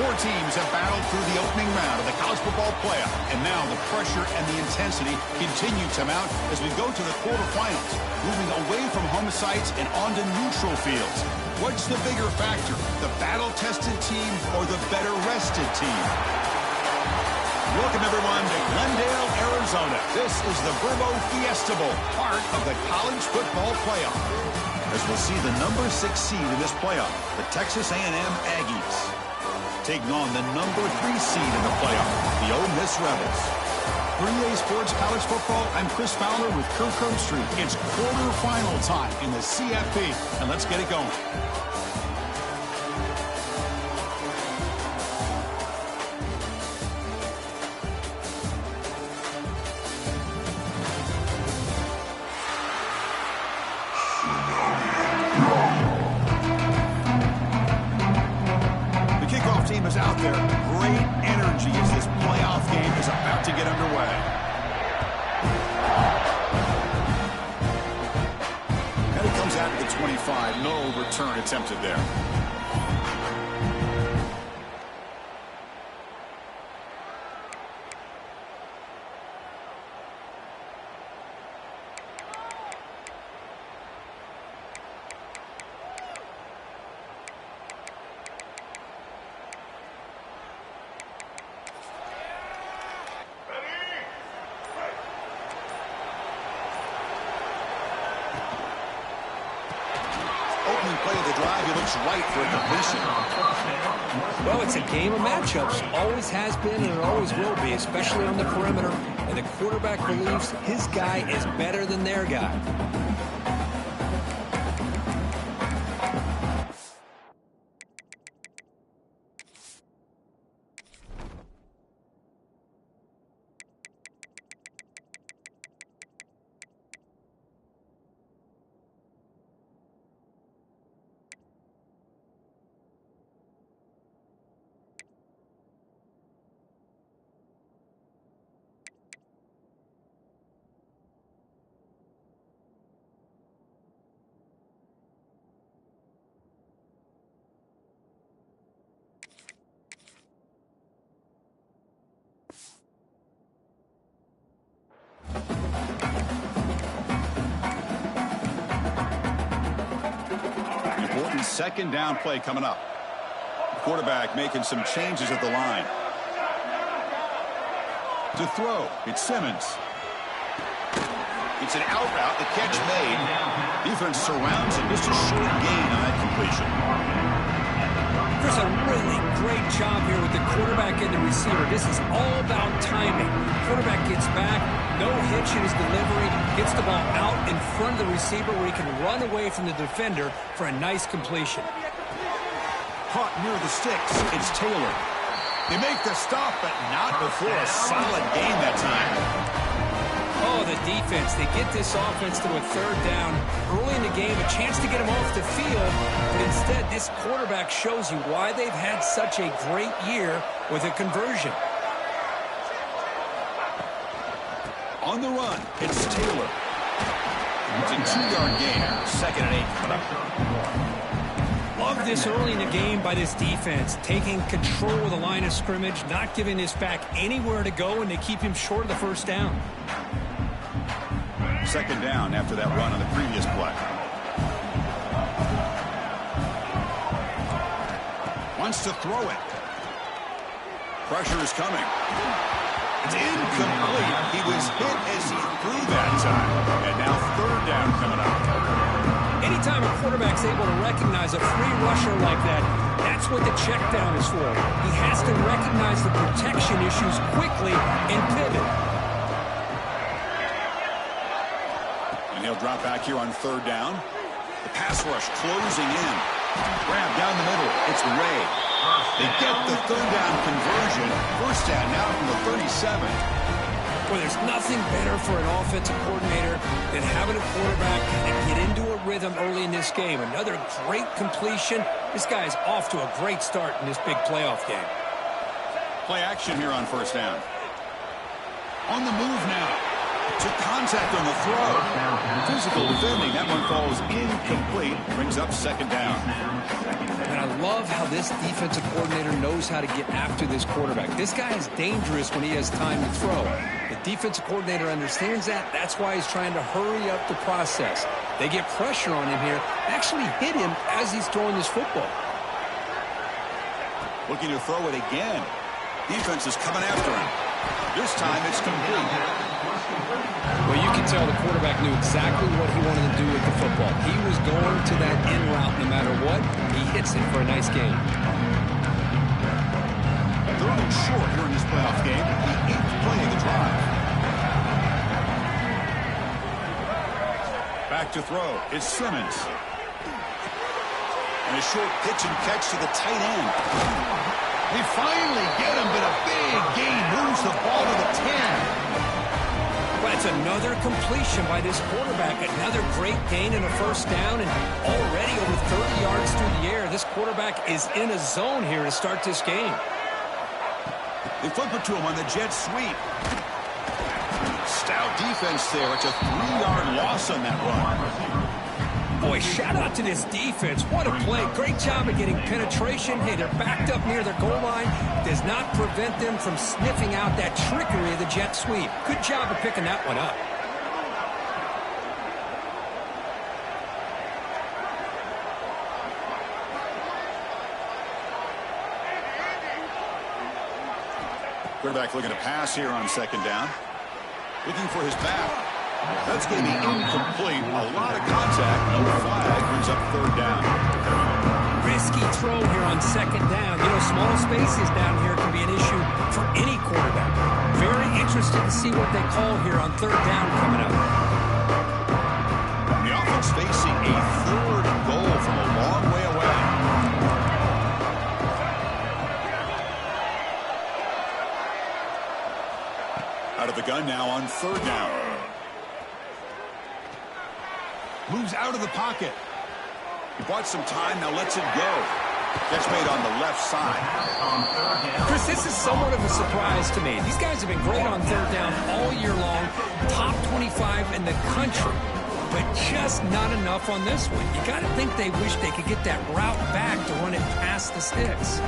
Four teams have battled through the opening round of the college football playoff, and now the pressure and the intensity continue to mount as we go to the quarterfinals, moving away from home sites and onto neutral fields. What's the bigger factor, the battle-tested team or the better-rested team? Welcome, everyone, to Glendale, Arizona. This is the Verbo Fiesta Bowl, part of the college football playoff. As we'll see the number 6 seed in this playoff, the Texas A&M Aggies, taking on the number 3 seed in the playoff, the Ole Miss Rebels. For EA Sports College Football, I'm Chris Fowler with Kirk Herbstreit. It's quarterfinal time in the CFB, and let's get it going. Team is out there. Great energy as this playoff game is about to get underway. And it comes out to the 25. No return attempted there. Play of the drive, he looks right for a completion. Well, it's a game of matchups. Always has been and it always will be, especially on the perimeter. And the quarterback believes his guy is better than their guy. Second down play coming up. Quarterback making some changes at the line. To throw, it's Simmons. It's an out route, the catch made. Defense surrounds him. Just a short gain on that completion. There's a really great job here with the quarterback and the receiver. This is all about timing. Quarterback gets back, no hitch in his delivery, gets the ball out in front of the receiver where he can run away from the defender for a nice completion. Caught near the sticks. It's Taylor. They make the stop, but not before a solid gain that time. Oh, the defense. They get this offense to a third down early in the game, a chance to get him off the field. But instead, this quarterback shows you why they've had such a great year with a conversion. On the run, it's Taylor. It's a 2-yard gain. 2nd and 8 coming up. Love this early in the game by this defense, taking control of the line of scrimmage, not giving this back anywhere to go, and they keep him short of the first down. 2nd down after that run on the previous play. Wants to throw it. Pressure is coming. It's incomplete. He was hit as he threw that time. And now 3rd down coming up. Anytime a quarterback's able to recognize a free rusher like that, that's what the check down is for. He has to recognize the protection issues quickly and pivot. And he'll drop back here on 3rd down. The pass rush closing in. Grab down the middle. It's Ray. They get the 3rd down conversion. 1st down now from the 37. Well, there's nothing better for an offensive coordinator than having a quarterback and get into a rhythm early in this game. Another great completion. This guy's off to a great start in this big playoff game. Play action here on 1st down. On the move now. Took contact on the throw. Physical defending. That one falls incomplete. Brings up second down. And I love how this defensive coordinator knows how to get after this quarterback. This guy is dangerous when he has time to throw. The defensive coordinator understands that. That's why he's trying to hurry up the process. They get pressure on him here. Actually hit him as he's throwing this football. Looking to throw it again. Defense is coming after him. This time it's complete. Well, you can tell the quarterback knew exactly what he wanted to do with the football. He was going to that in route no matter what. He hits it for a nice gain. Third and short here in this playoff game. The 8th play of the drive. Back to throw. It's Simmons. And a short pitch and catch to the tight end. They finally get him, but a big gain moves the ball to the 10. Well, it's another completion by this quarterback. Another great gain and a first down, and already over 30 yards through the air. This quarterback is in a zone here to start this game. They flip it to him on the jet sweep. Stout defense there. It's a 3-yard loss on that run. Boy, shout out to this defense. What a play. Great job of getting penetration. Hey, they're backed up near their goal line. Does not prevent them from sniffing out that trickery of the jet sweep. Good job of picking that one up. Quarterback looking to pass here on second down. Looking for his back. That's going to be incomplete. A lot of contact. No flag. Brings up third down. Risky throw here on second down. You know, small spaces down here can be an issue for any quarterback. Very interested to see what they call here on third down coming up. The offense facing a third and goal from a long way away. Out of the gun now on third down. Moves out of the pocket. He bought some time, now lets it go. Catch made on the left side. Chris, this is somewhat of a surprise to me. These guys have been great on third down all year long. Top 25 in the country. But just not enough on this one. You got to think they wish they could get that route back to run it past the sticks.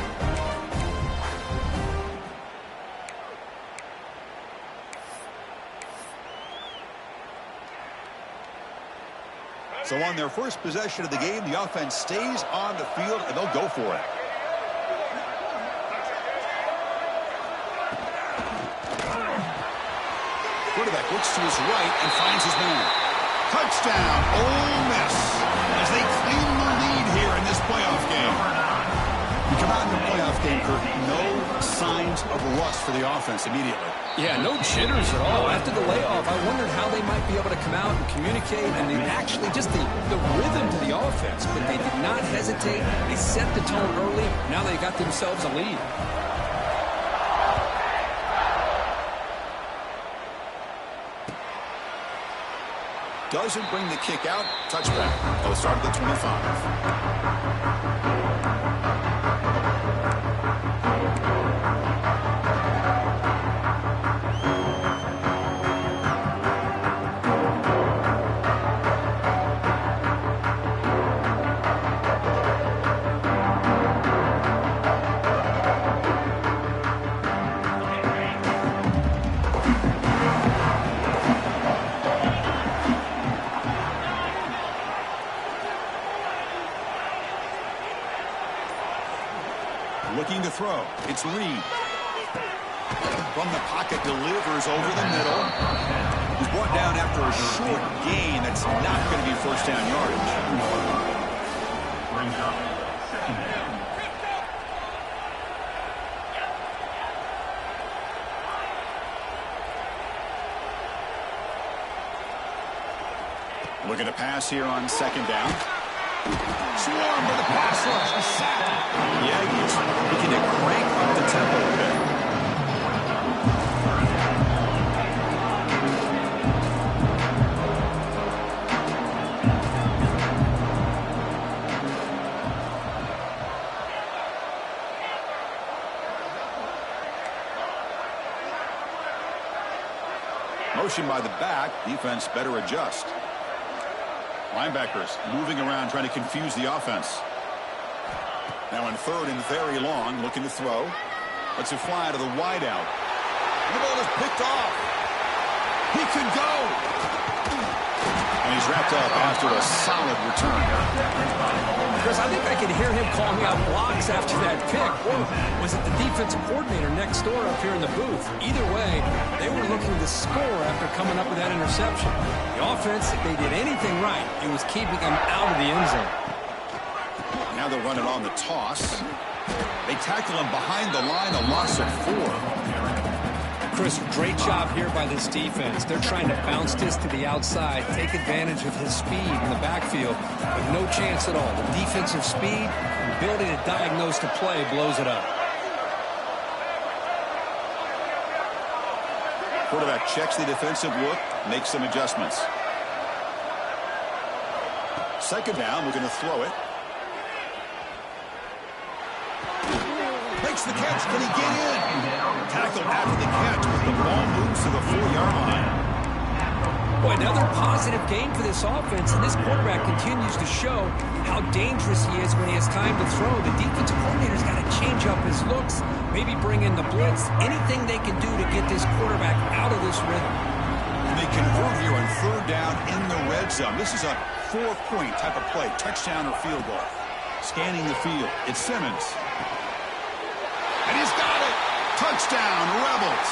So on their first possession of the game, the offense stays on the field, and they'll go for it. Quarterback looks to his right and finds his man. Touchdown, Ole Miss, as they claim the lead here in this playoff game. You come out in the playoff game, Kurt, no signs of rust for the offense immediately. Yeah, no jitters at all. After the layoff, I wondered how they might be able to come out and communicate and actually just the rhythm to the offense. But they did not hesitate. They set the tone early. Now they got themselves a lead. Doesn't bring the kick out. Touchback. They'll start at the 25. Looking to throw. It's Reed. From the pocket, delivers over the middle. He's brought down after a short gain. That's not going to be first down yardage. Looking to pass here on second down. Swarm for the pass rush. A sack. Yeah, he's looking to crank up the tempo a bit. motion by the back. Defense better adjust. Linebackers moving around trying to confuse the offense. Now in third and very long, looking to throw. Lets it fly to the wide out. And the ball is picked off. He could go. And he's wrapped up after a solid return. Chris, I think I could hear him calling out blocks after that pick. Or was it the defensive coordinator next door up here in the booth? Either way, they were looking to score after coming up with that interception. The offense, if they did anything right, it was keeping them out of the end zone. Now they'll run it on the toss. They tackle him behind the line, a loss of 4. Chris, great job here by this defense. They're trying to bounce this to the outside, take advantage of his speed in the backfield, but no chance at all. The defensive speed and ability to diagnose the play blows it up. Quarterback checks the defensive look, makes some adjustments. Second down, we're going to throw it. Makes the catch. Can he get in? Tackled after the catch, but the ball moves to the 4-yard line. Boy, another positive game for this offense, and this quarterback continues to show how dangerous he is when he has time to throw. The defensive coordinator's got to change up his looks, maybe bring in the blitz, anything they can do to get this quarterback out of this rhythm. And they convert here on third down in the red zone. This is a 4-point type of play, touchdown or field goal. Scanning the field, it's Simmons. And he's got it! Touchdown, Rebels!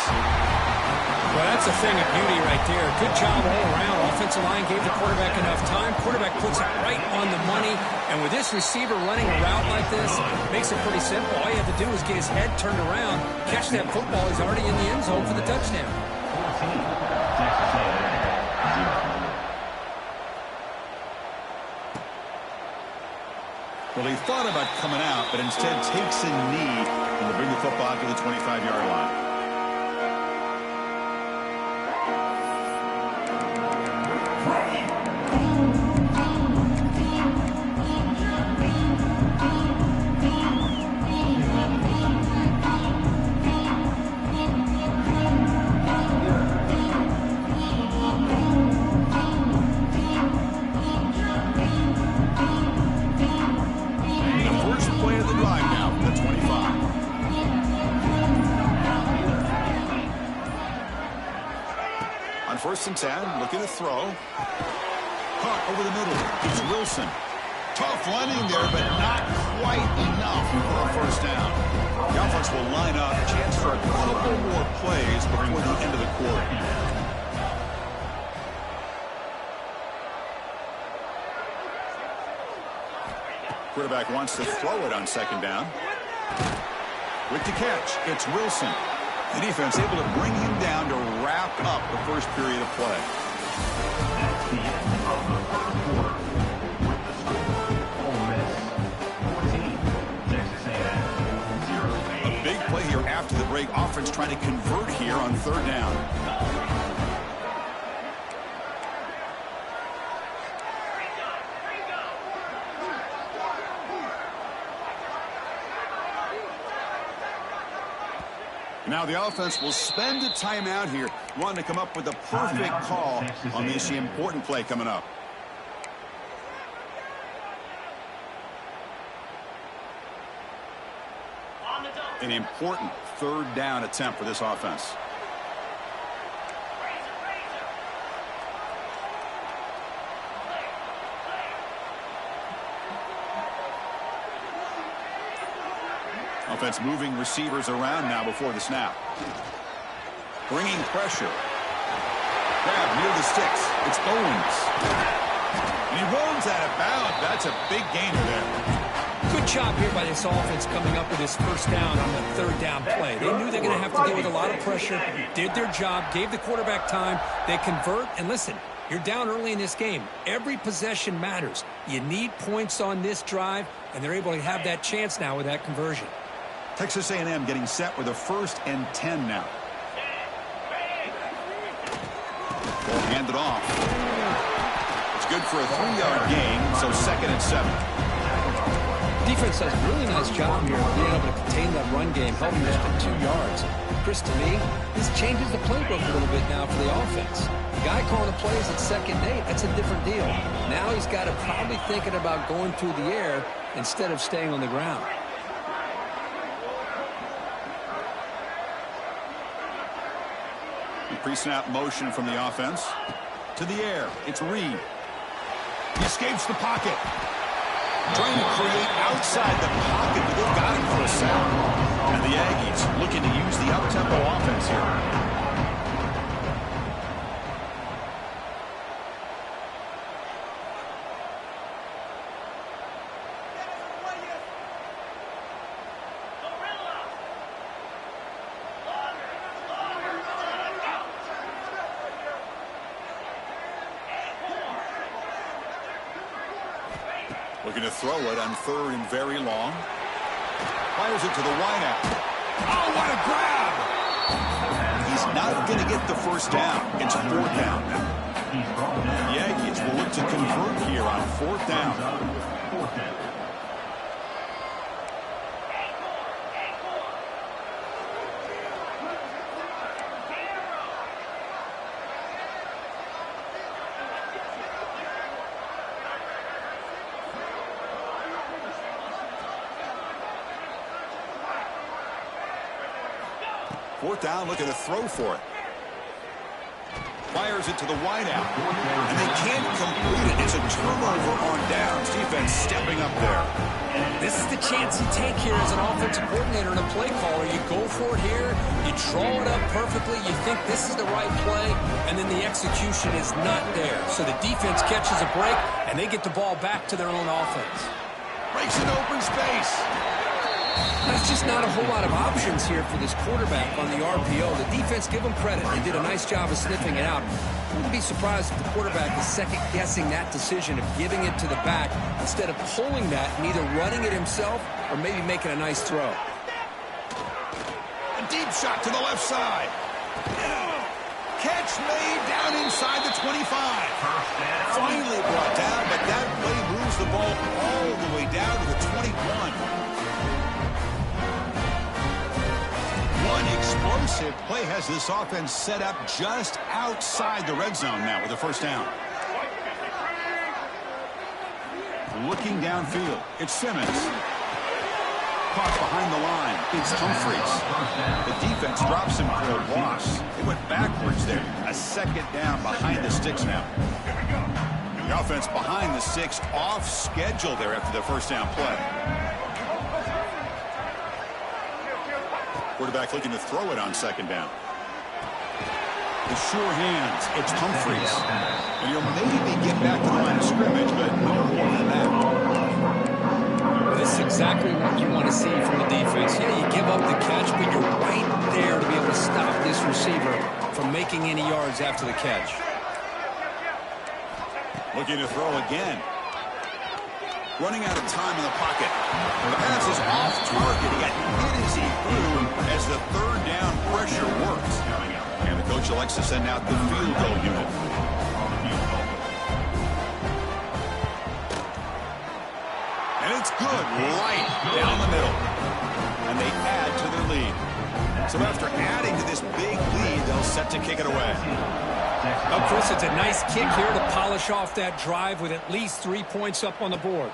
Well, that's a thing of beauty right there. Good job all around. Offensive line gave the quarterback enough time. Quarterback puts it right on the money. And with this receiver running a route like this, makes it pretty simple. All you have to do is get his head turned around, catch that football. He's already in the end zone for the touchdown. Well, he thought about coming out, but instead takes a knee and will bring the football to the 25-yard line. First and 10, looking to throw. Caught over the middle. It's Wilson. Tough running there, but not quite enough for a first down. The offense will line up. A chance for a couple more plays before the end of the quarter. Quarterback wants to throw it on second down. With the catch, it's Wilson. The defense able to bring him down to wrap up the first period of play. That's the end of the first quarter. With the score, Ole Miss 14, Texas A&M 0. A big play here after the break. Offense trying to convert here on third down. Now the offense will spend a timeout here, wanting to come up with the perfect call on this important play coming up. An important third down attempt for this offense. Offense moving receivers around now before the snap. Bringing pressure. Grab near the sticks. It's Owens. And he runs out of bounds. That's a big gainer there. Good job here by this offense coming up with this first down on the third down play. They knew they're going to have to deal with a lot of pressure, did their job, gave the quarterback time. They convert, and listen, you're down early in this game. Every possession matters. You need points on this drive, and they're able to have that chance now with that conversion. Texas A&M getting set with a 1st and 10 now. Ball handed off. It's good for a 3-yard gain, so 2nd and 7. Defense does a really nice job here of being able to contain that run game, helping just to 2 yards. Chris, to me, this changes the playbook a little bit now for the offense. The guy calling the plays at 2nd and 8, that's a different deal. Now he's got to probably thinking about going through the air instead of staying on the ground. Pre-snap motion from the offense. To the air. It's Reed. He escapes the pocket. Trying to create outside the pocket, but they've got him for a sack. And the Aggies looking to use the up-tempo offense here. Looking to throw it on 3rd and very long. Fires it to the wideout. Oh, what a grab! He's not going to get the first down. It's 4th down now. The Aggies will look to convert here on 4th down. Fourth down, looking to throw for it. Fires it to the wideout. And they can't complete it. It's a turnover on downs. Defense stepping up there. This is the chance you take here as an offensive coordinator and a play caller. You go for it here. You draw it up perfectly. You think this is the right play. And then the execution is not there. So the defense catches a break, and they get the ball back to their own offense. Breaks an open space. There's just not a whole lot of options here for this quarterback on the RPO. The defense, give them credit. They did a nice job of sniffing it out. I wouldn't be surprised if the quarterback is second-guessing that decision of giving it to the back instead of pulling that and either running it himself or maybe making a nice throw. A deep shot to the left side. Catch made down inside the 25. Finally brought down, but that play moves the ball all the way down to the 21. One explosive play has this offense set up just outside the red zone now with a first down. Looking downfield, it's Simmons. Caught behind the line, it's Humphreys. The defense drops him for a loss. They went backwards there. A 2nd down behind the sticks now. The offense behind the sticks off schedule there after the first down play. Quarterback looking to throw it on 2nd down. The sure hands, it's Humphreys. And he'll maybe get back to the line of scrimmage, but no more than that. This is exactly what you want to see from the defense. Yeah, you give up the catch, but you're right there to be able to stop this receiver from making any yards after the catch. Looking to throw again. Running out of time in the pocket. The pass is off target. He got hit as he threw as the 3rd down pressure works. And the coach elects to send out the field goal unit. And it's good right down the middle. And they add to their lead. So after adding to this big lead, they'll set to kick it away. Well, Chris, it's a nice kick here to polish off that drive with at least 3 points up on the board.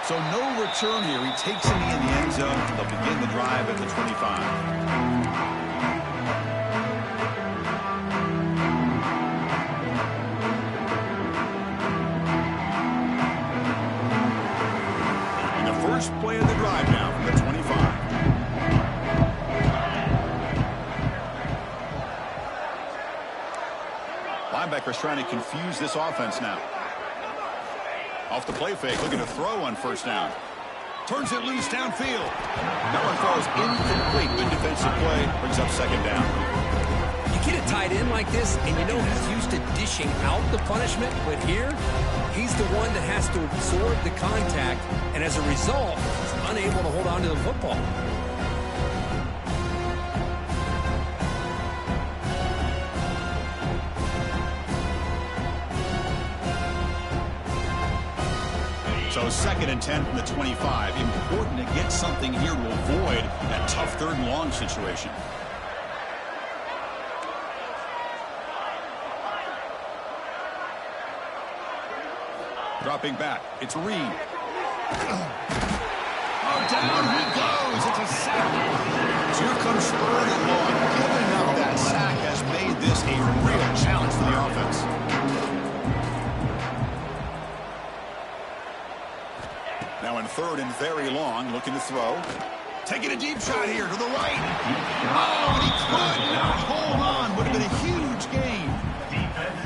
So no return here. He takes it in the end zone. They'll begin the drive at the 25. And the first play of the drive now from the 25. Linebackers trying to confuse this offense now. Off the play fake, looking to throw on 1st down. Turns it loose downfield. That one falls incomplete. Good defensive play. Brings up 2nd down. You get it tied in like this, and you know he's used to dishing out the punishment, but here, he's the one that has to absorb the contact, and as a result, he's unable to hold on to the football. So 2nd and 10 from the 25. Important to get something here to avoid that tough 3rd and long situation. Dropping back. It's Reed. Oh, down he goes. It's a sack. So here comes 3rd and long. Giving up that sack has made this a real challenge for the offense. Now in 3rd and very long, looking to throw. Taking a deep shot here to the right. Oh, and he could not hold on. Would have been a huge gain.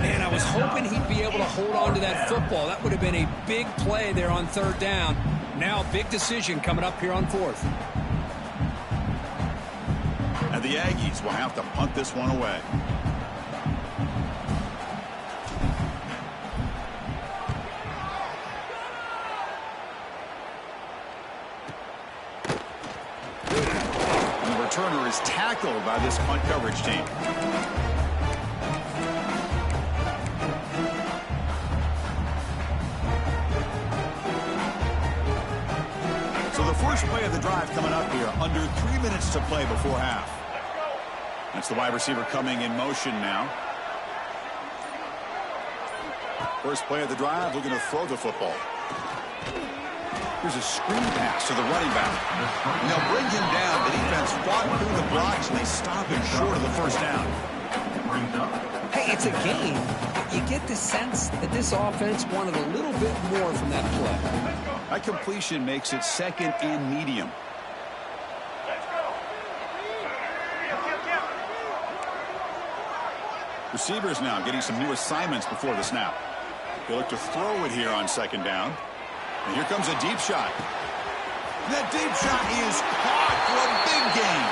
Man, I was hoping he'd be able to hold on to that football. That would have been a big play there on 3rd down. Now a big decision coming up here on 4th. And the Aggies will have to punt this one away. And the returner is tackled by this punt coverage team. First play of the drive coming up here. Under 3 minutes to play before half. That's the wide receiver coming in motion now. First play of the drive, looking to throw the football. Here's a screen pass to the running back. And they'll bring him down. The defense fought through the blocks, and they stop him short of the 1st down. Hey, it's a game. You get the sense that this offense wanted a little bit more from that play. That completion makes it 2nd and medium. Receivers now getting some new assignments before the snap. They look to throw it here on 2nd down. And here comes a deep shot. That deep shot is caught for a big gain.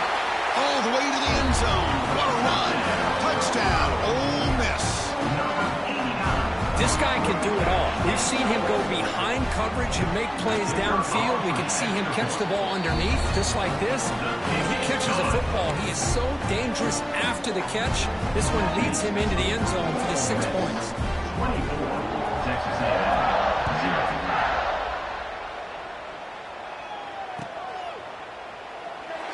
All the way to the end zone. What a run. Touchdown, Ole Miss. This guy can do it all. We've seen him go behind coverage and make plays downfield. We can see him catch the ball underneath, just like this. If he catches a football, he is so dangerous after the catch. This one leads him into the end zone for the 6 points. 24, Texas A&M, 0.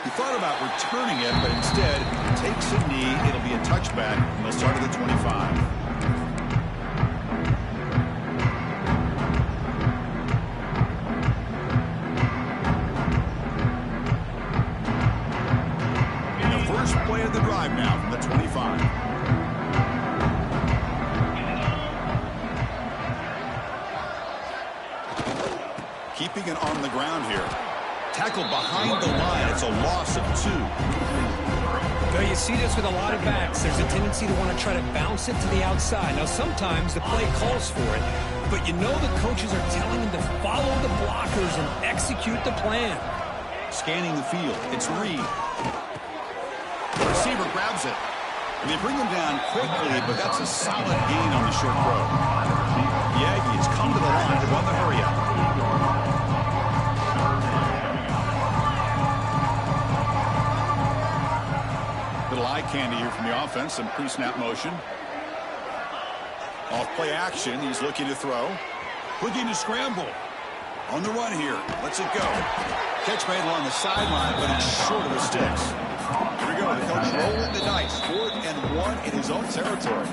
He thought about returning it, but instead takes a knee. It'll be a touchback. They'll start at the 25. Play of the drive now from the 25. Keeping it on the ground here. Tackled behind the line. It's a loss of 2. Well, you see this with a lot of backs. There's a tendency to want to try to bounce it to the outside. Now, sometimes the play calls for it, but you know the coaches are telling them to follow the blockers and execute the plan. Scanning the field. It's Reed. The receiver grabs it. And they bring him down quickly, but that's a solid gain on the short throw. The Aggies come to the line to run the hurry-up. Little eye candy here from the offense. Some pre-snap motion. Off play action. He's looking to throw. Looking to scramble. On the run here. Lets it go. Catch made along the sideline, but it's short of the sticks. Here we go. The coach rolling the dice. 4th and 1 in his own territory.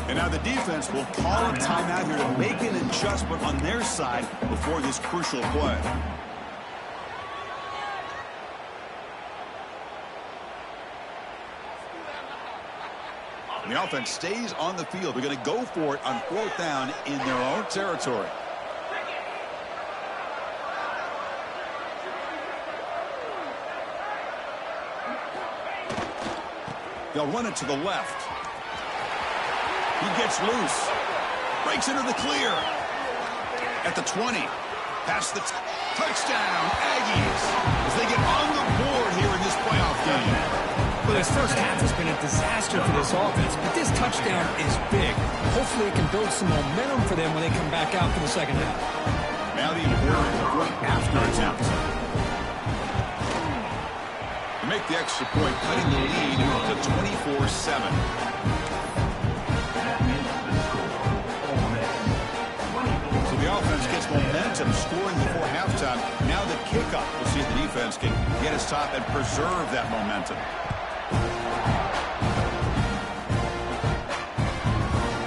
And now the defense will call a timeout here to make an adjustment on their side before this crucial play. And the offense stays on the field. They're going to go for it on 4th down in their own territory. They'll run it to the left. He gets loose. Breaks into the clear. At the 20. Past the touchdown, Aggies. As they get on the board here in this playoff game. Well, this first half has been a disaster for this offense, but this touchdown is big. Hopefully it can build some momentum for them when they come back out for the second half. Now the important point after attempt. To make the extra point, cutting the lead to 24-7. So the offense gets momentum momentum scoring before halftime. Now the kickoff. We'll see if the defense can get his top and preserve that momentum.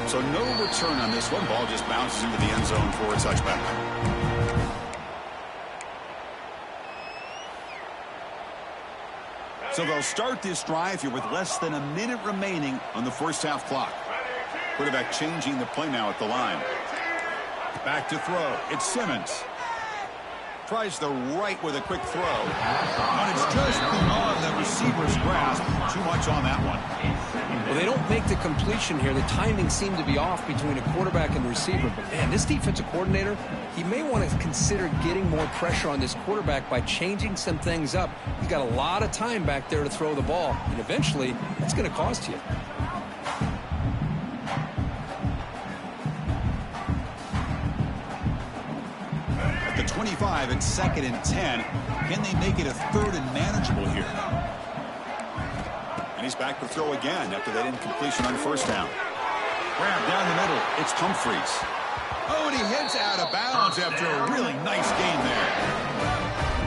So no return on this one. Ball just bounces into the end zone for a touchback. So they'll start this drive here with less than a minute remaining on the first half clock. Quarterback changing the play now at the line. Back to throw. It's Simmons. Tries the right with a quick throw. And it's just beyond the receiver's grasp. Too much on that one. Well, they don't make the completion here. The timing seemed to be off between a quarterback and the receiver. But, man, this defensive coordinator, he may want to consider getting more pressure on this quarterback by changing some things up. He's got a lot of time back there to throw the ball. And eventually, it's going to cost you. At the 25, it's 2nd and 10. Can they make it a 3rd and manageable here? And he's back to throw again after that incompletion on first down. Grab down the middle. It's Humphreys. Oh, and he hits out of bounds after a really nice gain there.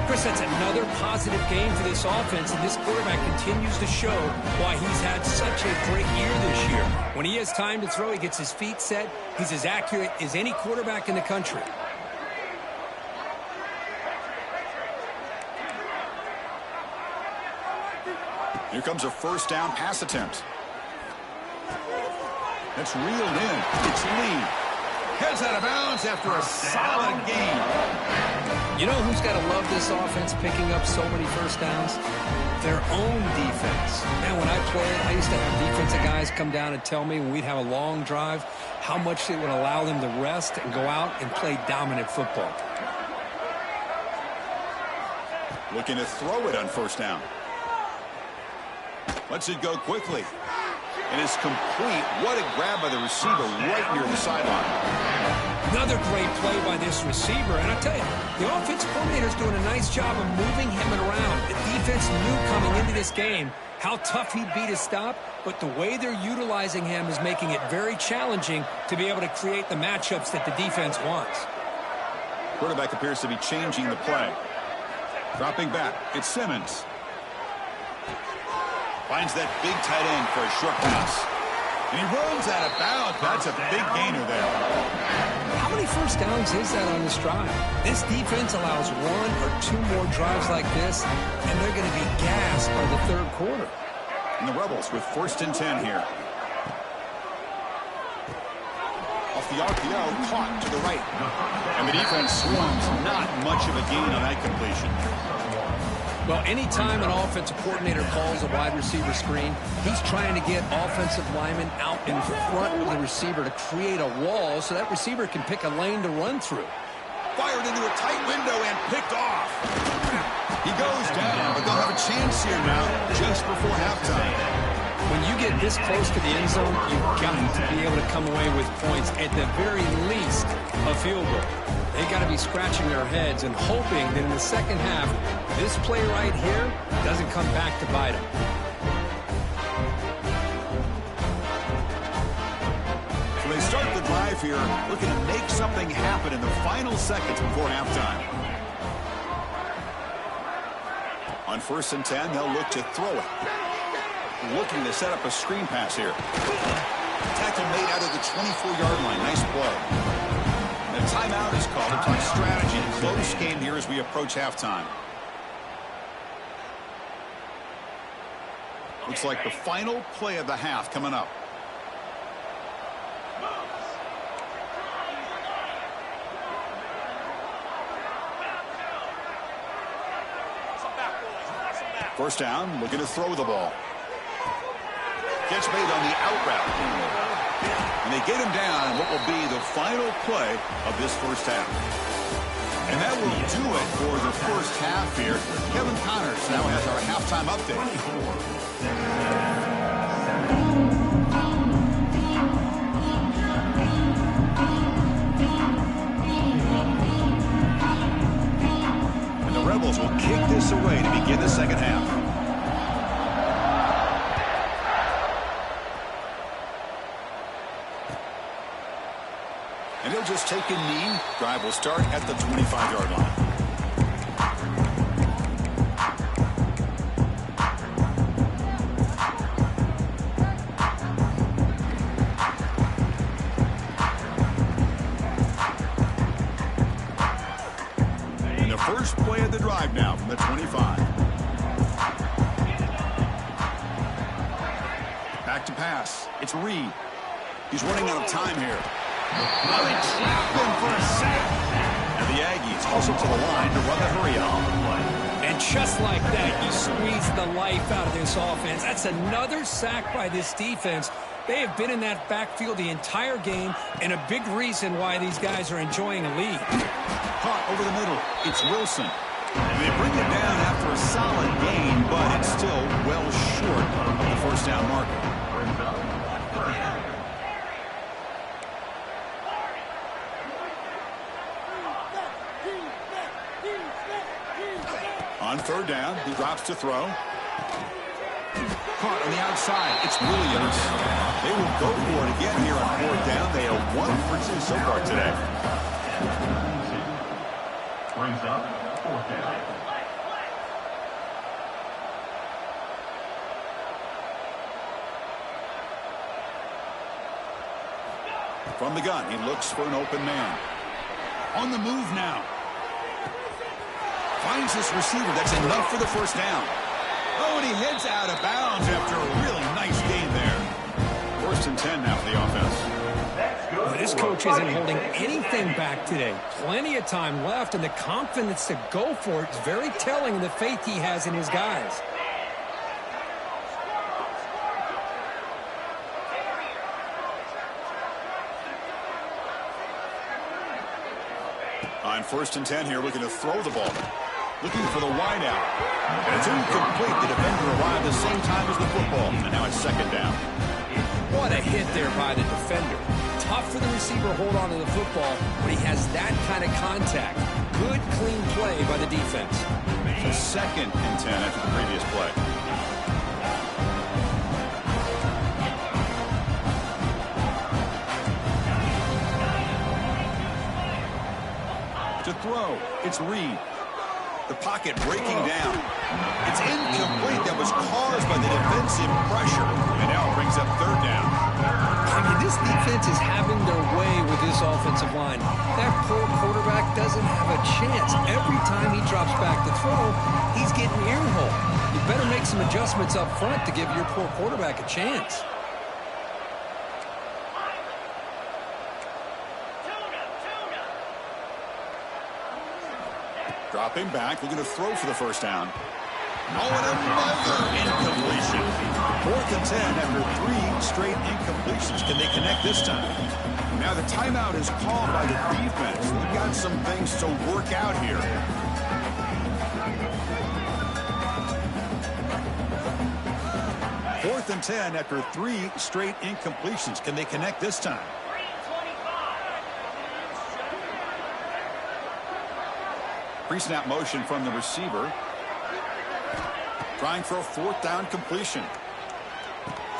Chris, that's another positive game for this offense, and this quarterback continues to show why he's had such a great year this year. When he has time to throw, he gets his feet set. He's as accurate as any quarterback in the country. Here comes a first down pass attempt. That's reeled in. It's Lee. Heads out of bounds after a solid gain. You know who's got to love this offense picking up so many first downs? Their own defense. Man, when I played, I used to have defensive guys come down and tell me when we'd have a long drive how much it would allow them to rest and go out and play dominant football. Looking to throw it on first down. Lets it go quickly. And it's complete. What a grab by the receiver right near the sideline. Another great play by this receiver. And I tell you, the offensive coordinator's doing a nice job of moving him around. The defense knew coming into this game how tough he'd be to stop, but the way they're utilizing him is making it very challenging to be able to create the matchups that the defense wants. Quarterback appears to be changing the play. Dropping back. It's Simmons. Finds that big tight end for a short pass. And he runs out of bounds. That's a big gainer there. How many first downs is that on this drive? This defense allows 1 or 2 more drives like this, and they're going to be gassed by the 3rd quarter. And the Rebels with 1st and 10 here. Off the RPO, caught to the right. And the defense swarms. Not much of a gain on that completion. Well, anytime an offensive coordinator calls a wide receiver screen, he's trying to get offensive linemen out in front of the receiver to create a wall so that receiver can pick a lane to run through. Fired into a tight window and picked off. He goes down, but they'll have a chance here now just before halftime. When you get this close to the end zone, you've got to be able to come away with points, at the very least a field goal. They got to be scratching their heads and hoping that in the second half, this play right here doesn't come back to bite them. So they start the drive here, looking to make something happen in the final seconds before halftime. On 1st and 10, they'll look to throw it. Looking to set up a screen pass here. Tackle made out of the 24-yard line. Nice play. The timeout is called to talk strategy. Close game here as we approach halftime. Looks like the final play of the half coming up. First down, looking to throw the ball. Catch made on the out route. And they get him down in what will be the final play of this first half. And that will do it for the first half here. Kevin Connors now has our halftime update. And the Rebels will kick this away to begin the second half. And he'll just take a knee. Drive will start at the 25-yard line. And the first play of the drive now from the 25. Back to pass. It's Reed. He's running out of time here. Now they trap him for a sack. And the Aggies hustle to the line to run the hurry out. And just like that, you squeeze the life out of this offense. That's another sack by this defense. They have been in that backfield the entire game, and a big reason why these guys are enjoying a lead. Caught over the middle. It's Wilson. And they bring it down after a solid gain, but it's still well short of the first down marker. On third down, he drops to throw. Caught on the outside. It's Williams. They will go for it again here on fourth down. They are 1 for 2 so far today. Brings up fourth down. From the gun, he looks for an open man. On the move now. Finds this receiver. That's enough for the first down. Oh, and he heads out of bounds after a really nice gain there. First and 10 now for the offense. Well, this coach isn't holding anything back today. Plenty of time left, and the confidence to go for it is very telling of the faith he has in his guys. On first and 10 here, looking to throw the ball. Looking for the wide out. And it's incomplete. The defender arrived the same time as the football. And now it's second down. What a hit there by the defender. Tough for the receiver to hold on to the football when he has that kind of contact. Good, clean play by the defense. So second and 10 after the previous play. To throw, it's Reed. The pocket breaking down. It's incomplete. That was caused by the defensive pressure. And now it brings up third down. I mean, this defense is having their way with this offensive line. That poor quarterback doesn't have a chance. Every time he drops back to throw, he's getting earholed. You better make some adjustments up front to give your poor quarterback a chance. Dropping back, looking to throw for the first down. Oh, and another incompletion. Fourth and 10 after 3 straight incompletions. Can they connect this time? Now the timeout is called by the defense. They've got some things to work out here. Fourth and 10 after 3 straight incompletions. Can they connect this time? Pre-snap motion from the receiver. Trying for a fourth down completion.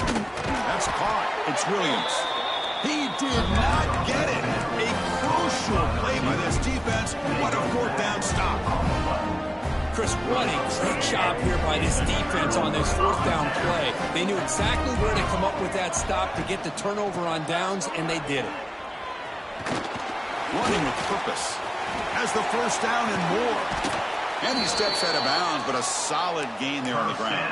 That's caught. It's Williams. He did not get it. A crucial play by this defense. What a fourth down stop. Chris, what a great job here by this defense on this fourth down play. They knew exactly where to come up with that stop to get the turnover on downs, and they did it. Running with purpose. Has the first down and more. And he steps out of bounds, but a solid gain there on the ground.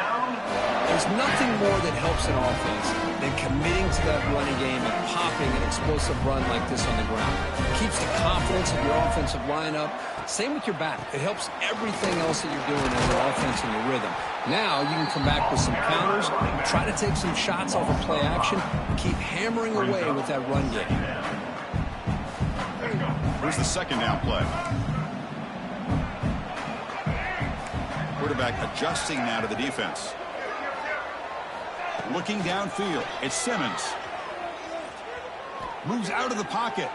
There's nothing more that helps an offense than committing to that running game and popping an explosive run like this on the ground. It keeps the confidence of your offensive lineup. Same with your back. It helps everything else that you're doing in your offense and your rhythm. Now you can come back with some counters, try to take some shots off of play action, and keep hammering away with that run game. Here's the second down play. Quarterback adjusting now to the defense. Looking downfield. It's Simmons. Moves out of the pocket.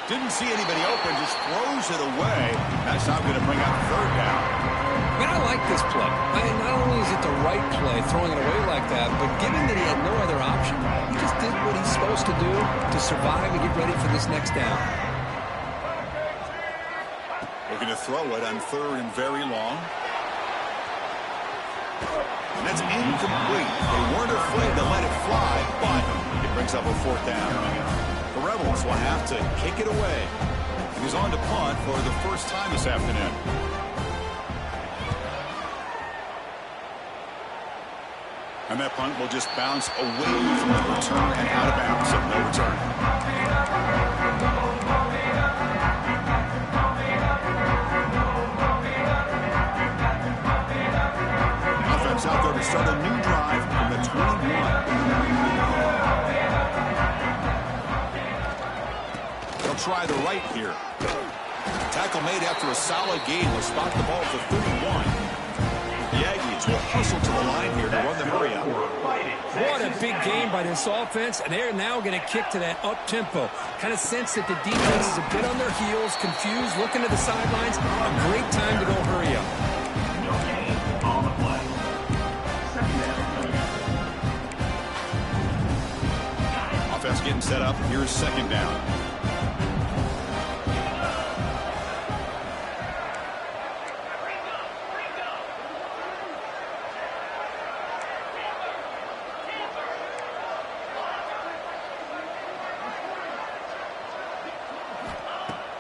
Didn't see anybody open, just throws it away. That's not going to bring up third down. Man, I like this play. Not only is it the right play, throwing it away like that, but given that he had no other option, he just did what he's supposed to do to survive and get ready for this next down. Looking to throw it on 3rd and very long. And that's incomplete. They weren't afraid to let it fly, but it brings up a 4th down. The Rebels will have to kick it away. He's on to punt for the first time this afternoon. And that punt will just bounce away from the return and out of bounds, so no return. Offense out there to start a new drive from the 21. They'll try the right here. Tackle made after a solid gain will spot the ball for 31. The Aggies will hustle to the line here to run the hurry up. What a big game by this offense, and they're now going to kick to that up-tempo. Kind of sense that the defense is a bit on their heels, confused, looking to the sidelines. A great time to go hurry up. No gain on the play. Second down. Offense getting set up. Here's 2nd down.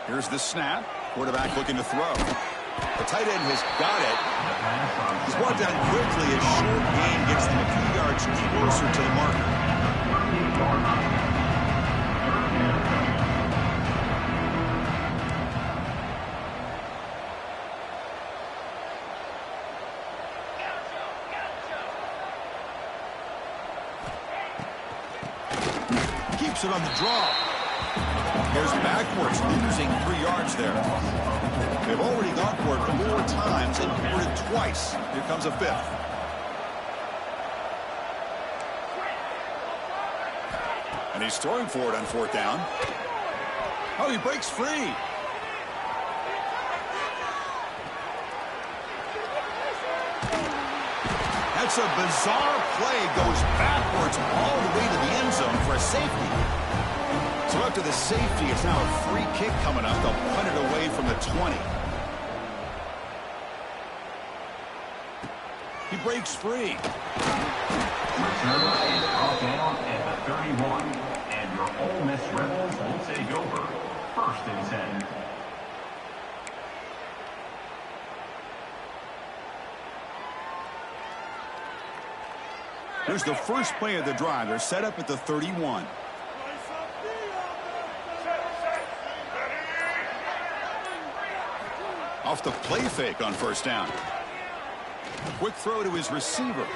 Here's the snap. Quarterback looking to throw. The tight end has got it. He's brought down quickly. A short gain gets them a few yards closer to the marker. Keeps it on the draw. Goes backwards, losing 3 yards there. They've already gone for it 4 times and converted twice. Here comes a 5th. And he's throwing for it on 4th down. Oh, he breaks free. That's a bizarre play. Goes backwards all the way to the end zone for a safety. So after the safety, it's now a free kick coming up. They'll punt it away from the 20. He breaks free. Return is brought down at the 31, and your Ole Miss Rebels will take over 1st and 10. Here's the first play of the drive. They're set up at the 31. Off the play fake on 1st down. Quick throw to his receiver.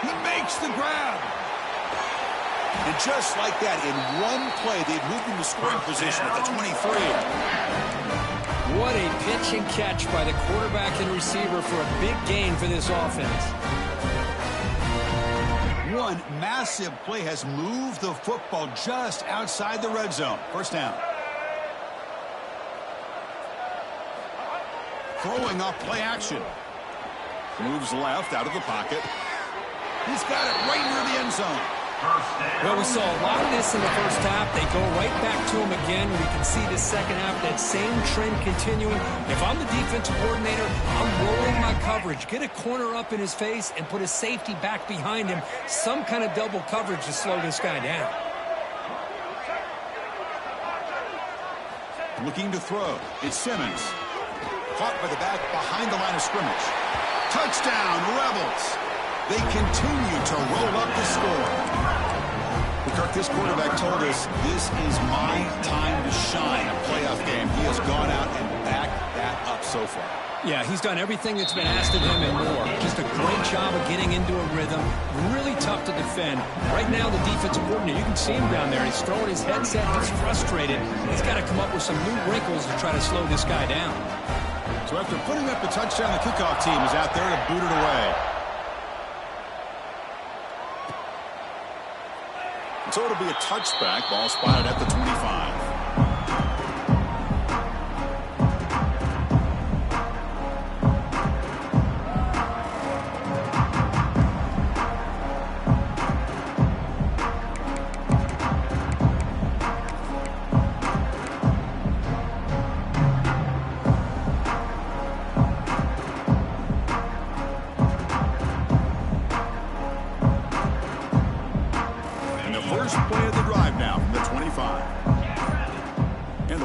He makes the grab. And just like that, in one play, they've moved into scoring position at the 23. What a pitch and catch by the quarterback and receiver for a big gain for this offense. One massive play has moved the football just outside the red zone. 1st down. Throwing off play action. Moves left out of the pocket. He's got it right near the end zone. Well, we saw a lot of this in the first half. They go right back to him again. We can see the second half, that same trend continuing. If I'm the defensive coordinator, I'm rolling my coverage. Get a corner up in his face and put a safety back behind him. Some kind of double coverage to slow this guy down. Looking to throw. It's Simmons. Caught by the back behind the line of scrimmage. Touchdown, Rebels. They continue to roll up the score. Kirk, this quarterback told us this is my time to shine. A playoff game. He has gone out and backed that up so far. Yeah, he's done everything that's been asked of him and more. Just a great job of getting into a rhythm. Really tough to defend. Right now, the defensive coordinator, you can see him down there. He's throwing his headset. He's frustrated. He's got to come up with some new wrinkles to try to slow this guy down. So after putting up the touchdown, the kickoff team is out there to boot it away. And so it'll be a touchback. Ball spotted at the 25.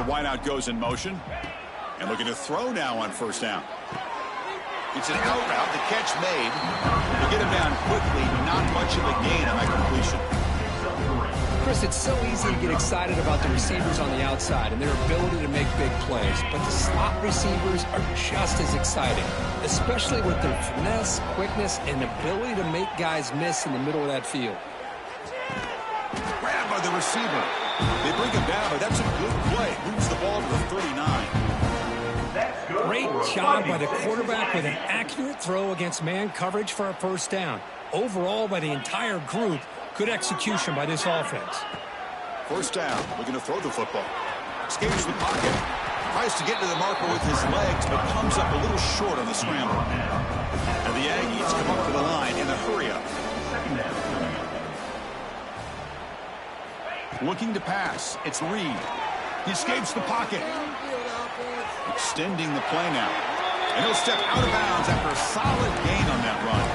wideout goes in motion. And looking to throw now on first down. It's an out route. The catch made. They get him down quickly. Not much of a gain on that completion. Chris, it's so easy to get excited about the receivers on the outside and their ability to make big plays, but the slot receivers are just as exciting, especially with their finesse, quickness, and ability to make guys miss in the middle of that field. Grabbed by the receiver. They bring him down, but that's a good play. Moves the ball to the 39. Great job by the quarterback with an accurate throw against man coverage for a first down. Overall, by the entire group, good execution by this offense. First down, looking to throw the football. Escapes the pocket. Tries to get to the marker with his legs, but comes up a little short on the scramble. And the Aggies come up to the line in a hurry-up. Looking to pass. It's Reed. He escapes the pocket. Extending the play now. And he'll step out of bounds after a solid gain on that run.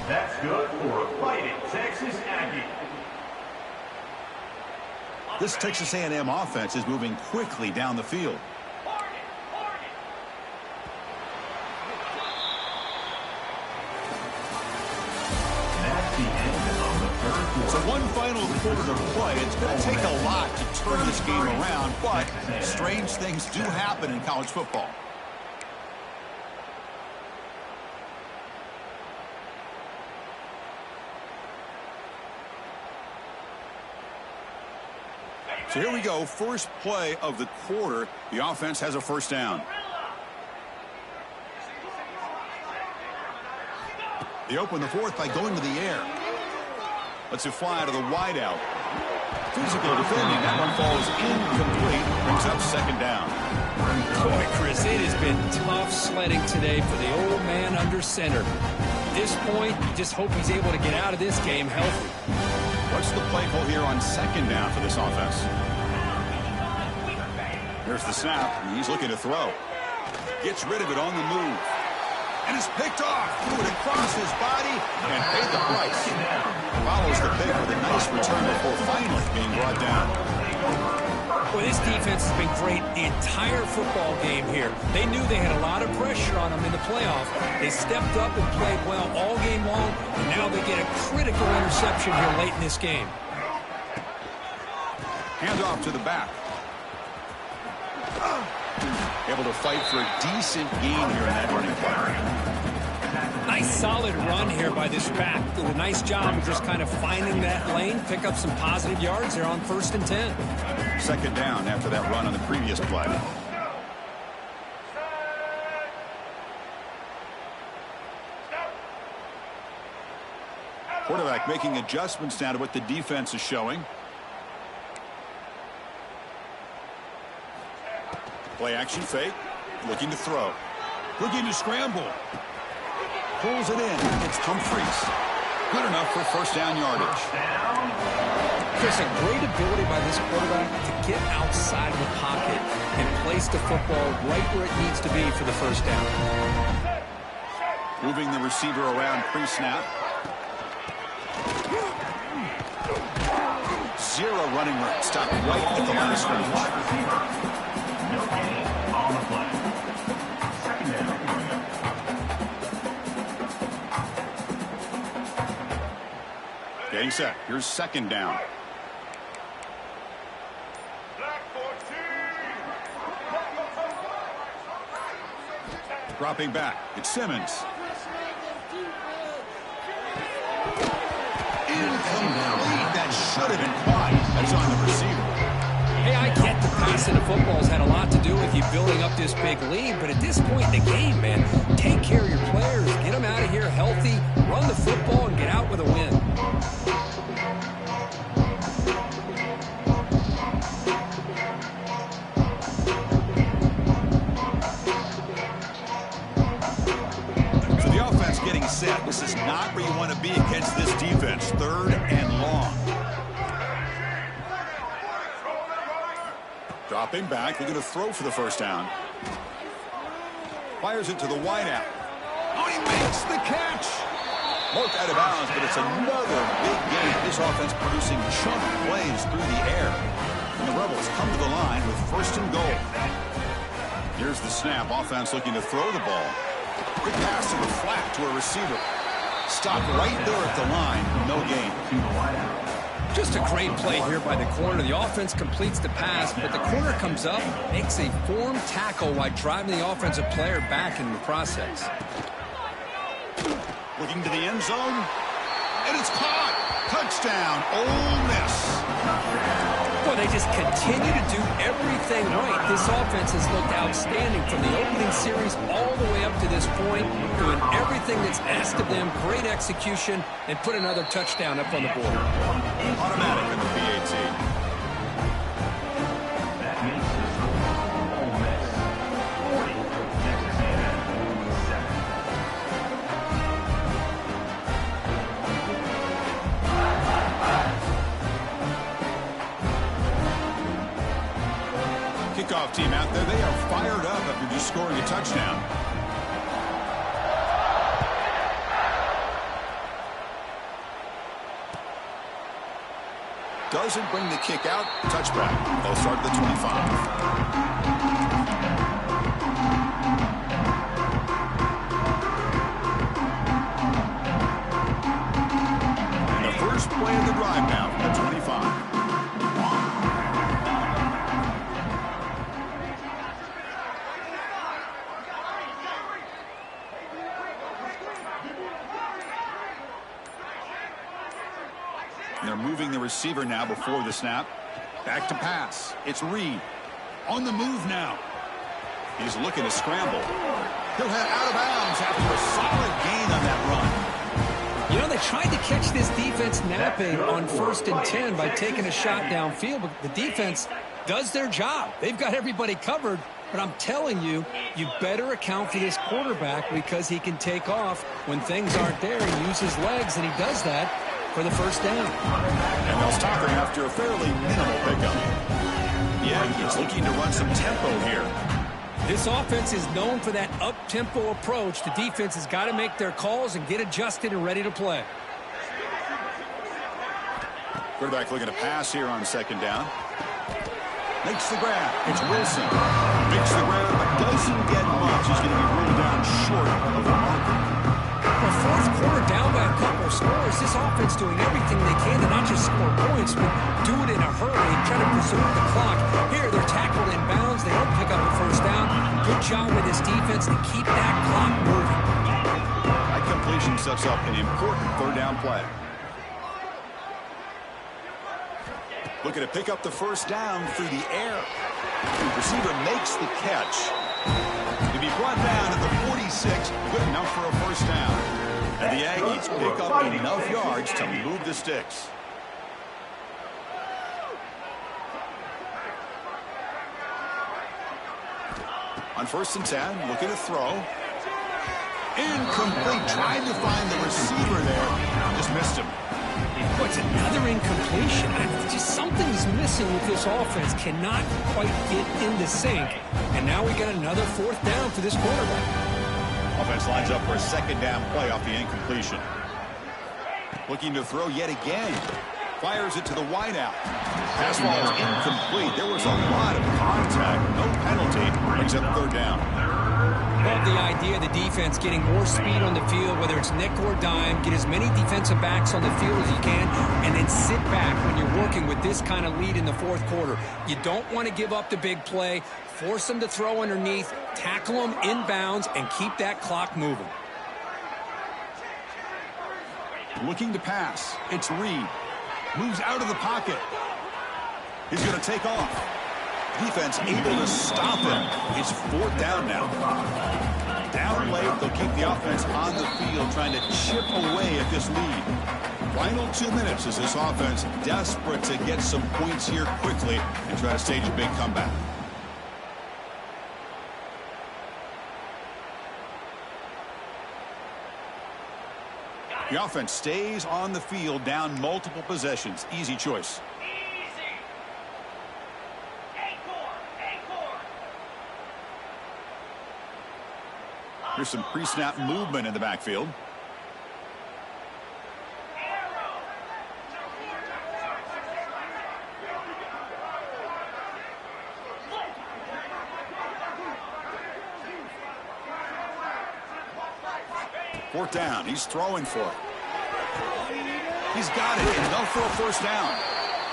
That's good for a fighting Texas Aggie. This Texas A&M offense is moving quickly down the field. That's the end of the third quarter. So one final quarter to play. It's going to take a lot to turn this game around, but strange things do happen in college football. So here we go, first play of the quarter. The offense has a first down. They open the fourth by going to the air. Lets it fly to the wideout. Physical defending. That one falls incomplete. Brings up second down. Boy, Chris, it has been tough sledding today for the old man under center. At this point, you just hope he's able to get out of this game healthy. What's the play call here on second down for this offense? Here's the snap. He's looking to throw. Gets rid of it on the move. And it's picked off. Threw it across his body and paid the price. Follows the pick with a nice return before finally being brought down. Well, this defense has been great the entire football game here. They knew they had a lot of pressure on them in the playoff. They stepped up and played well all game long, and now they get a critical interception here late in this game. Hand off to the back. Able to fight for a decent gain here in that running play. Nice solid run here by this back. Did a nice job of just kind of finding that lane, pick up some positive yards there on 1st and 10. Second down after that run on the previous play. Quarterback making adjustments now to what the defense is showing. Play action fake. Looking to throw. Looking to scramble. Pulls it in. It's Humphreys. Good enough for first down yardage. Chris, a great ability by this quarterback to get outside of the pocket and place the football right where it needs to be for the first down. Moving the receiver around pre-snap. Zero running room. Stopped right at the line of scrimmage. No gain on the play. Second down. Getting set. Here's second down. Dropping back. It's Simmons. Incomplete. That should have been caught. That's on the receiver. Hey, I get the passing of football's had a lot to do with you building up this big lead, but at this point in the game, man, take care of your players, get them out of here healthy, run the football, and get out with a win. So the offense getting set. This is not where you want to be against this defense. Third and long. Dropping back. They're going to throw for the first down. Fires it to the wideout. Oh, he makes the catch. Marked out of bounds, but it's another big game. This offense producing chunk plays through the air. And the Rebels come to the line with first and goal. Here's the snap. Offense looking to throw the ball. Quick pass to the flat to a receiver. Stopped right there at the line. No gain. Just a great play here by the corner. The offense completes the pass, but the corner comes up, makes a form tackle while driving the offensive player back in the process. Looking to the end zone. And it's caught. Touchdown, Ole Miss. Well, they just continue to do everything right. This offense has looked outstanding from the opening series all the way up to this point, doing everything that's asked of them, great execution, and put another touchdown up on the board. Automatic in the PAT. That makes the score Ole Miss 40, Texas A&M 7. Kickoff team out there, they are fired up after just scoring a touchdown. Doesn't bring the kick out. Touchback. They'll start at the 25. And the first play of the drive now from the 25. They're moving the receiver now before the snap. Back to pass. It's Reed. On the move now. He's looking to scramble. He'll head out of bounds after a solid gain on that run. You know, they tried to catch this defense napping on 1st and 10 by taking a shot downfield, but the defense does their job. They've got everybody covered, but I'm telling you, you better account for this quarterback because he can take off when things aren't there and use his legs, and he does that for the first down. And they'll stop him after a fairly minimal pickup. Yeah, he's looking to run some tempo here. This offense is known for that up-tempo approach. The defense has got to make their calls and get adjusted and ready to play. Quarterback looking to pass here on second down. Makes the grab. It's Wilson. Makes the grab, but doesn't get much. He's going to be ruled down short of the marker. Well, fourth quarter down by a couple of scores. This offense doing everything they can to not just score points, but do it in a hurry, try to preserve the clock. Here, they're tackled in bounds. They don't pick up a first down. Good job with this defense to keep that clock moving. That completion sets up an important third down play. Looking to pick up the first down through the air. The receiver makes the catch. To be brought down at the 46, good enough for a first down. And the Aggies pick up enough yards to move the sticks. On 1st and 10, looking to throw. Incomplete, trying to find the receiver there. Just missed him. What's another incompletion? Just something's missing with this offense. Cannot quite get in the sync. And now we got another 4th down for this quarterback. Offense lines up for a second down play off the incompletion. Looking to throw yet again. Fires it to the wideout. Pass ball is incomplete. There was a lot of contact. No penalty. Brings up 3rd down. Love the idea of the defense getting more speed on the field, whether it's nickel or dime. Get as many defensive backs on the field as you can, and then sit back when you're working with this kind of lead in the 4th quarter. You don't want to give up the big play. Force them to throw underneath, tackle them inbounds, and keep that clock moving. Looking to pass. It's Reed. Moves out of the pocket. He's going to take off. Defense able to stop him. It's 4th down now. Down late, they'll keep the offense on the field trying to chip away at this lead. Final 2 minutes as this offense desperate to get some points here quickly and try to stage a big comeback. The offense stays on the field down multiple possessions. Easy choice. Here's some pre-snap movement in the backfield. Fourth down. He's throwing for it. He's got it. Enough for a first down.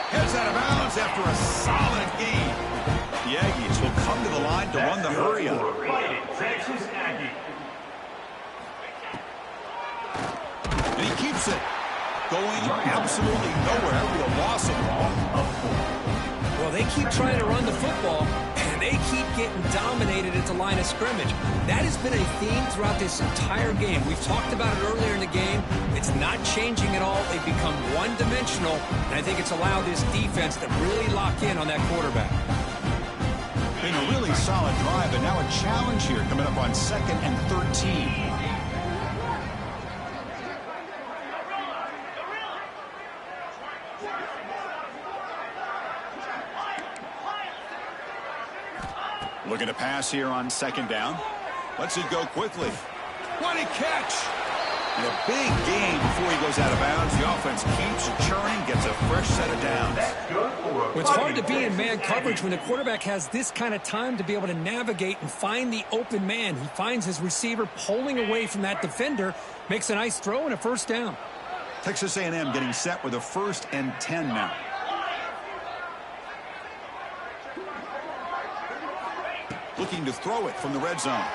Heads out of bounds after a solid gain. The Aggies will come to the line to run the hurry up. Texas Aggie. And he keeps it. Going absolutely nowhere. That would be a loss of ball. Well, they keep trying to run the football, and they keep getting dominated at the line of scrimmage. That has been a theme throughout this entire game. We've talked about it earlier in the game. It's not changing at all. They've become one-dimensional, and I think it's allowed this defense to really lock in on that quarterback. Been a really solid drive, and now a challenge here coming up on 2nd and 13. Looking to pass here on 2nd down. Lets it go quickly. What a catch! And a big gain before he goes out of bounds. The offense keeps churning, gets a fresh set of downs. Well, it's hard to be in man coverage when the quarterback has this kind of time to be able to navigate and find the open man. He finds his receiver pulling away from that defender, makes a nice throw and a first down. Texas A&M getting set with a 1st and 10 now. Looking to throw it from the red zone.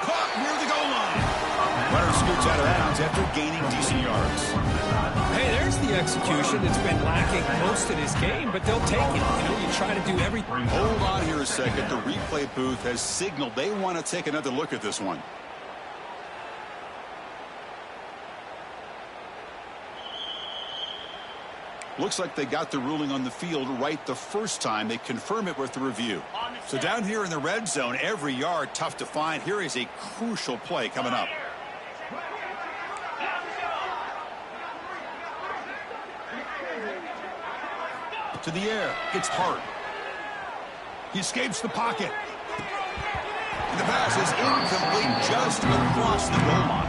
Caught near the goal line. Runner scoots out of bounds after gaining decent yards. Hey, there's the execution that's been lacking most of this game, but they'll take it. You know, you try to do everything. Hold on here a second. The replay booth has signaled they want to take another look at this one. Looks like they got the ruling on the field right the first time. They confirm it with the review. So down here in the red zone, every yard tough to find. Here is a crucial play coming up. To the air. It's Hart. He escapes the pocket. And the pass is incomplete just across the goal line.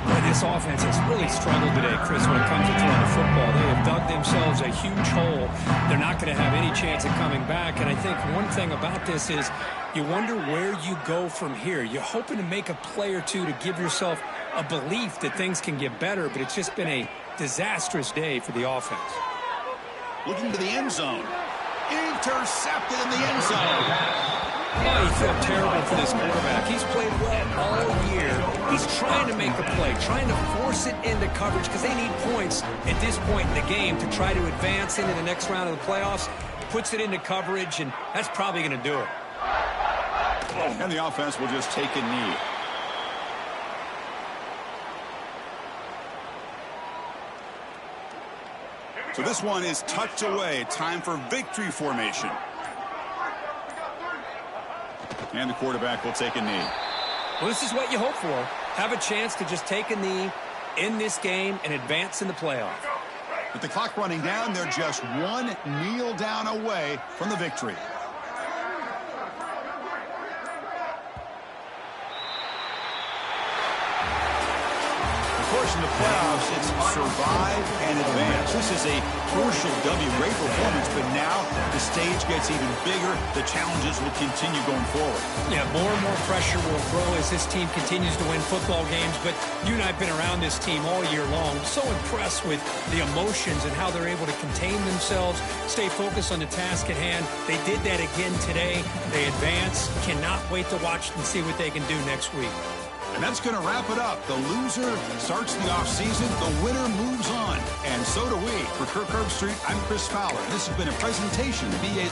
Boy, this offense has really struggled today, Chris, when it comes to throwing the football. They have dug themselves a huge hole. They're not going to have any chance of coming back. And I think one thing about this is you wonder where you go from here. You're hoping to make a play or two to give yourself a belief that things can get better, but it's just been a disastrous day for the offense. Looking to the end zone. Intercepted in the end zone. Oh, you feel terrible for this quarterback. He's played well all year. He's trying to make a play, trying to force it into coverage because they need points at this point in the game to try to advance into the next round of the playoffs. Puts it into coverage, and that's probably going to do it. And the offense will just take a knee. So this one is tucked away. Time for victory formation. And the quarterback will take a knee. Well, this is what you hope for. Have a chance to just take a knee in this game and advance in the playoff. With the clock running down, they're just one kneel down away from the victory. Of course, in the playoffs, it's survive and advance. This is a crucial W. Great performance, but now the stage gets even bigger. The challenges will continue going forward. Yeah, more and more pressure will grow as this team continues to win football games, but you and I have been around this team all year long. I'm so impressed with the emotions and how they're able to contain themselves, stay focused on the task at hand. They did that again today. They advance. Cannot wait to watch and see what they can do next week. And that's going to wrap it up. The loser starts the offseason. The winner moves on. And so do we. For Kirk Herbstreit, I'm Chris Fowler. This has been a presentation of EA.